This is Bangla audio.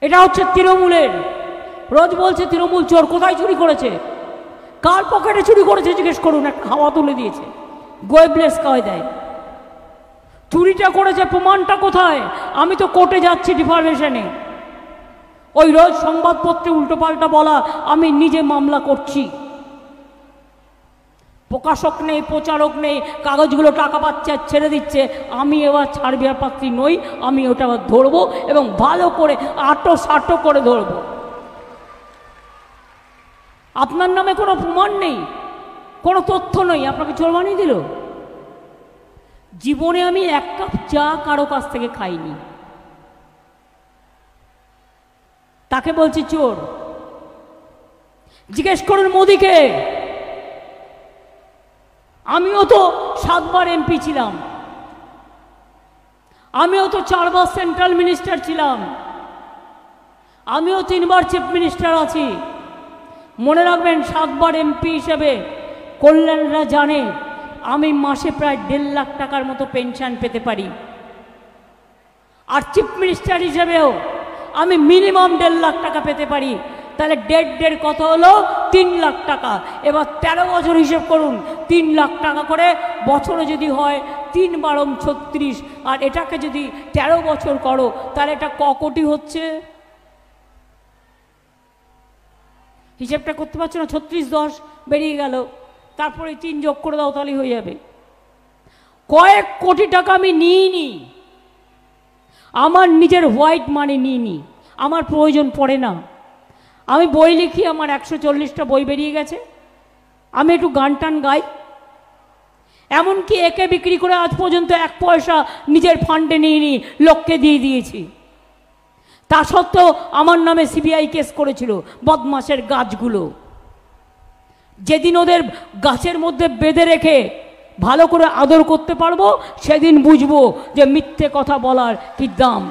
এটা হচ্ছে তৃণমূলের। রোজ বলছে তৃণমূল চোর, কোথায় চুরি করেছে, কার পকেটে চুরি করেছে জিজ্ঞেস করুন, একটা হাওয়া তুলে দিয়েছে, গোয়েবলেস কায়দায় চুরিটা করেছে, প্রমাণটা কোথায়? আমি তো কোর্টে যাচ্ছি ডিফরমেশনে, ওই রোজ সংবাদপত্রে উল্টোপাল্টা বলা, আমি নিজে মামলা করছি, প্রকাশক নেই, প্রচারক নেই, কাগজগুলো টাকা পাচ্ছে আর ছেড়ে দিচ্ছে, আমি এবার ছাড়বিয়ার পাত্রী নই, আমি ওটা আবার ধরবো এবং ভালো করে আটো সাটো করে ধরবো। আপনার নামে কোনো প্রমাণ নেই, কোনো তথ্য নেই, আপনাকে চোর বানিয়ে দিল। জীবনে আমি এক কাপ চা কারো কাছ থেকে খাইনি, তাকে বলছি চোর। জিজ্ঞেস করুন মোদিকে, আমিও তো 7 বার এমপি ছিলাম, আমিও তো 4 বার সেন্ট্রাল মিনিস্টার ছিলাম, আমিও 3 বার চিফ মিনিস্টার আছি। মনে রাখবেন 7 বার এমপি হিসেবে কল্যাণরা জানে আমি মাসে প্রায় 1.5 লাখ টাকার মতো পেনশন পেতে পারি, আর চিফ মিনিস্টার হিসেবেও আমি মিনিমাম 1.5 লাখ টাকা পেতে পারি। তাহলে দেড় কত হলো? 3 লাখ টাকা। এবার 13 বছর হিসেব করুন, 3 লাখ টাকা করে বছরে যদি হয় 3 বারং 36, আর এটাকে যদি 13 বছর করো তাহলে এটা ক কোটি হচ্ছে? হিসেবটা করতে পারছো না? 36 10 বেরিয়ে গেল, তারপরে 3 যোগ করে দাও, তাহলে হয়ে যাবে। কয়েক কোটি টাকা আমি নিইনি, আমার নিজের হোয়াইট মানি নিইনি, আমার প্রয়োজন পড়ে না। আমি বই লিখি, আমার 140টা বই বেরিয়ে গেছে, আমি একটু গান টান গাই, এমনকি একে বিক্রি করে আজ পর্যন্ত 1 পয়সা নিজের ফান্ডে নিইনি, লোককে দিয়ে দিয়েছি। তা সত্ত্বেও আমার নামে সিবিআই কেস করেছিল, বদমাশের গাছগুলো। যেদিন ওদের গাছের মধ্যে বেঁধে রেখে ভালো করে আদর করতে পারবো, সেদিন বুঝবো যে মিথ্যে কথা বলার কি দাম।